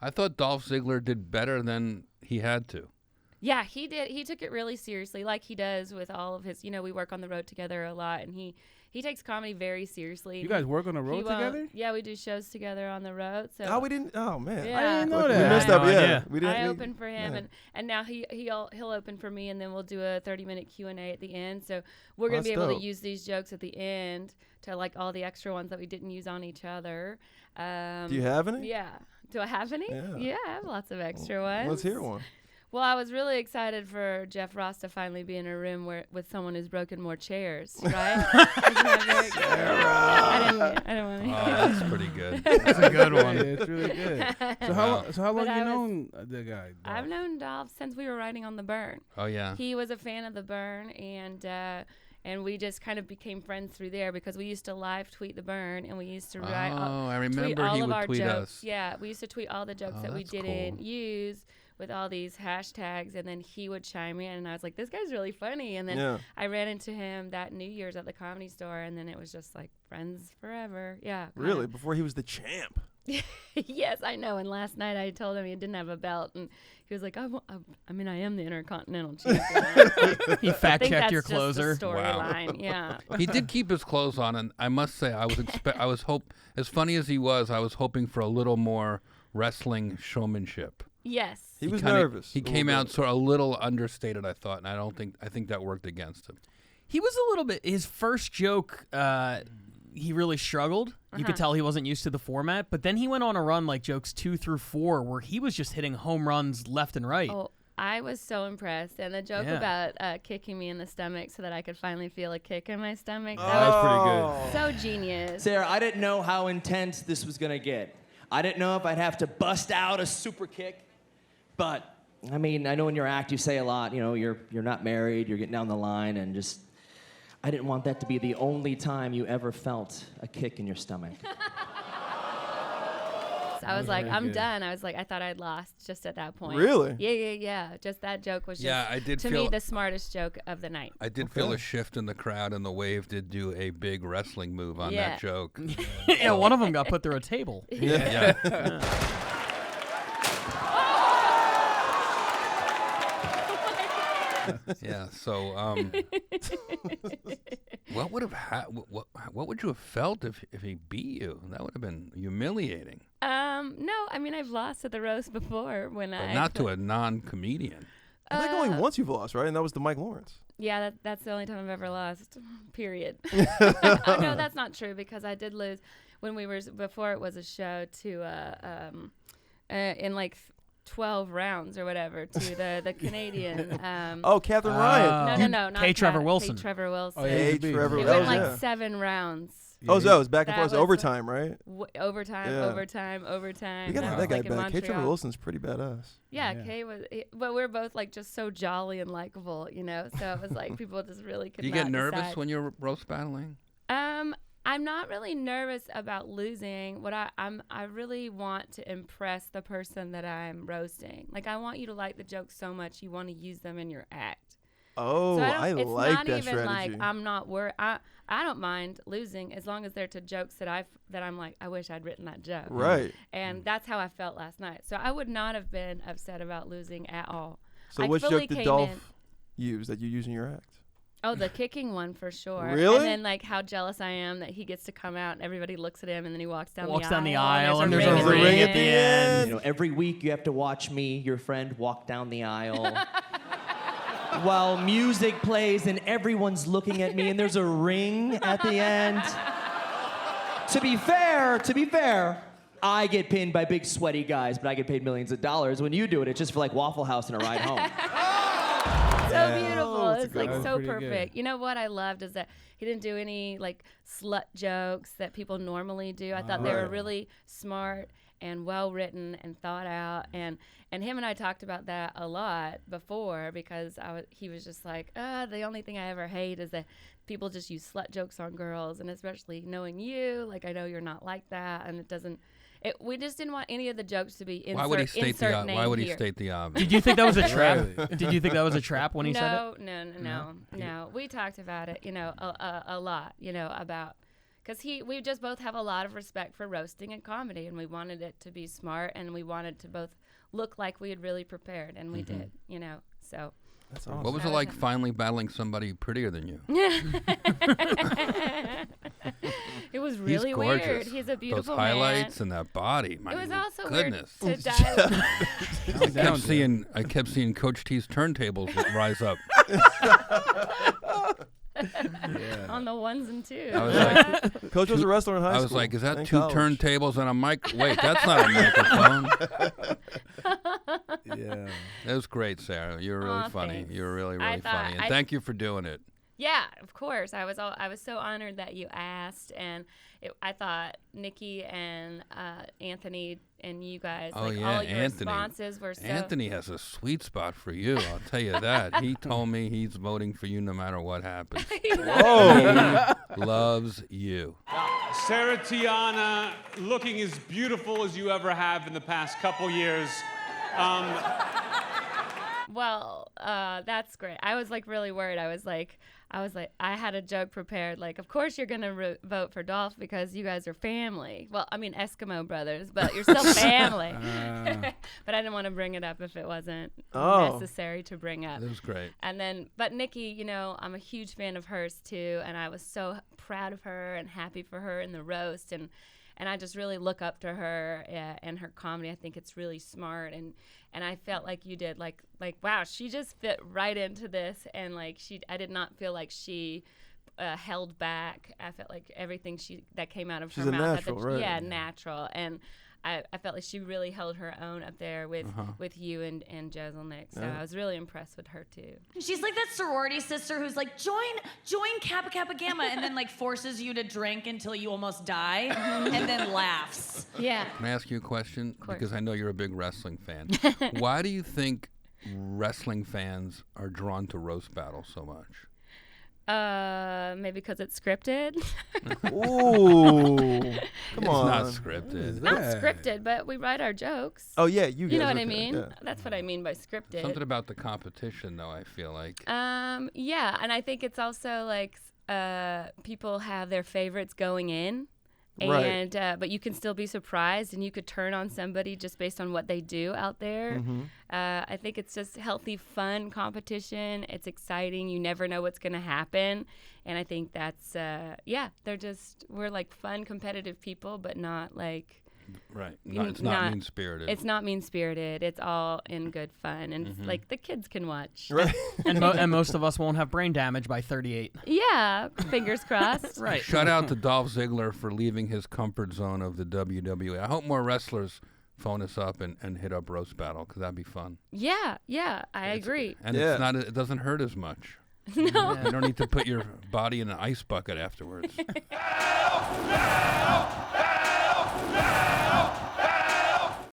I thought Dolph Ziggler did better than he had to. Yeah, he did. He took it really seriously, like he does with all of his. We work on the road together a lot, and he takes comedy very seriously. You guys work on the road together? Yeah, we do shows together on the road. So oh, we didn't. Oh man, yeah. I didn't know that. We missed up. Yeah, we I open for him, and now he'll open for me, and then we'll do a 30-minute Q&A at the end. So we're gonna be able to use these jokes at the end to like all the extra ones that we didn't use on each other. Do you have any? Yeah. Do I have any? Yeah, I have lots of extra ones. Let's hear one. Well, I was really excited for Jeff Ross to finally be in a room with someone who's broken more chairs, right? I didn't want to. Oh, that's pretty good. That's a good one. Yeah, it's really good. So how long you known the guy? Dolph? I've known Dolph since we were writing on The Burn. Oh yeah. He was a fan of The Burn, and we just kind of became friends through there because we used to live tweet The Burn, and we used to write. I remember tweet all he of would our tweet jokes. us. Yeah, we used to tweet all the jokes that we didn't use with all these hashtags, and then he would chime in, and I was like, this guy's really funny. And then I ran into him that New Year's at the Comedy Store, and then it was just like friends forever. Yeah. Really? Before he was the champ? Yes, I know. And last night I told him he didn't have a belt, and he was like, I am the Intercontinental Champion. He fact-checked your closer. Storyline, yeah. He did keep his clothes on, and I must say, as funny as he was, I was hoping for a little more wrestling showmanship. Yes. He was nervous. He came out sort of a little understated, I thought, and I think that worked against him. He was a little bit. His first joke, he really struggled. You could tell he wasn't used to the format. But then he went on a run like jokes 2 through 4, where he was just hitting home runs left and right. Oh, I was so impressed. And the joke about kicking me in the stomach so that I could finally feel a kick in my stomach. That was pretty good. So genius. Sarah, I didn't know how intense this was gonna get. I didn't know if I'd have to bust out a super kick. But, I mean, I know in your act you say a lot, you're not married, you're getting down the line, and just, I didn't want that to be the only time you ever felt a kick in your stomach. So I was like, I'm done. I was like, I thought I'd lost just at that point. Really? Yeah. Just that joke was just, to me, the smartest joke of the night. I did feel a shift in the crowd, and the Wave did do a big wrestling move on that joke. Yeah, one of them got put through a table. Yeah. Yeah. So, what would would you have felt if he beat you? That would have been humiliating. No, I mean I've lost at the roast before not to a non-comedian. I think only once you've lost, right? And that was the Mike Lawrence. Yeah, that's the only time I've ever lost. Period. No, that's not true because I did lose when before it was a show to in like 12 rounds or whatever to the Canadian. Catherine Ryan. No, not K. Trevor Wilson. K. Trevor Wilson. K. Trevor. It went like 7 rounds. Yeah. Oh, so it was back and forth. Overtime, right? Overtime. You gotta have that guy back. K. Trevor Wilson's pretty badass. Yeah, Kay was, but we're both like just so jolly and likable, So it was like people just really could. Do you get nervous when you're roast battling? I'm not really nervous about losing. What I really want to impress the person that I'm roasting. Like I want you to like the jokes so much you want to use them in your act. Oh, so I it's like not that even strategy. like I'm not worried. I don't mind losing as long as they're to jokes that I'm like I wish I'd written that joke. Right. And that's how I felt last night. So I would not have been upset about losing at all. So which joke did Dolph use that you use in your act? Oh, the kicking one for sure. Really? And then like how jealous I am that he gets to come out and everybody looks at him and then he walks down the aisle and there's a ring at the end. Every week you have to watch me, your friend, walk down the aisle while music plays and everyone's looking at me and there's a ring at the end. To be fair, I get pinned by big sweaty guys, but I get paid millions of dollars. When you do it, it's just for like Waffle House and a ride home. So beautiful. It's like so Good. perfect. You know what I loved is that he didn't do any like slut jokes that people normally do. I thought they were really smart and well written and thought out. And him and I talked about that a lot before because he was just like, the only thing I ever hate is that people just use slut jokes on girls, and especially knowing you, like I know you're not like that, and it doesn't. We just didn't want any of the jokes to be insert. Why would he state the obvious? Did you think that was a trap? Did you think that was a trap when he said it? No. We talked about it, a lot, about because we just both have a lot of respect for roasting and comedy, and we wanted it to be smart, and we wanted to both look like we had really prepared, and we did, you know. So That's awesome. What was it like finally battling somebody prettier than you? It was really He's gorgeous. weird. He's a beautiful Those highlights man. and that body. My It was also goodness. weird to dial. I kept seeing Coach T's turntables rise up. On the ones and twos. I was like, Coach was a wrestler in high school. I was like, is that in 2 college. turntables and a mic? Wait, that's not a microphone. Yeah. That was great, Sarah. You were really Aw, funny. thanks. You were really, I really thought funny. And thank you for doing it. Yeah, of course. I was so honored that you asked, and I thought Nikki and Anthony and you guys, Oh, like yeah, all your Anthony. responses were so. Anthony has a sweet spot for you. I'll tell you that. He told me he's voting for you no matter what happens. Oh. He loves you. Sarah Tiana, looking as beautiful as you ever have in the past couple years. Well, that's great. I was like really worried. I was like, I had a joke prepared. Like, of course you're gonna vote for Dolph because you guys are family. Well, I mean Eskimo brothers, but you're still family. But I didn't want to bring it up if it wasn't necessary to bring up. It was great. And then, but Nikki, you know, I'm a huge fan of hers too, and I was so proud of her and happy for her in the roast, and I just really look up to her and her comedy. I think it's really smart, and I felt like you did, like wow, she just fit right into this, and like I did not feel like she held back. I felt like everything that came out of She's her a mouth, natural, right? Yeah, natural, and I felt like she really held her own up there with you and Jezelnik. So I was really impressed with her too. She's like that sorority sister who's like, join Kappa Kappa Gamma, and then like forces you to drink until you almost die, and then laughs. Yeah. Can I ask you a question? course. Because I know you're a big wrestling fan. Why do you think wrestling fans are drawn to roast battle so much? Maybe because it's scripted. Ooh. Come It's on. not scripted. Not scripted, but we write our jokes. Oh, yeah. You You know guys, what I okay, mean? yeah. That's what I mean by scripted. Something about the competition, though, I feel like. Yeah, and I think it's also like people have their favorites going in. Right. And but you can still be surprised, and you could turn on somebody just based on what they do out there. Mm-hmm. I think it's just healthy, fun competition. It's exciting. You never know what's going to happen, and I think that's we're like fun, competitive people, but not like. Right. It's not mean-spirited. It's not mean-spirited. It's all in good fun, and it's like the kids can watch. Right. And most of us won't have brain damage by 38. Yeah, fingers crossed. Right. Shout out to Dolph Ziggler for leaving his comfort zone of the WWE. I hope more wrestlers phone us up and hit up Roast Battle, because that'd be fun. Yeah, I agree. And Yeah. it doesn't hurt as much. No. You don't need to put your body in an ice bucket afterwards.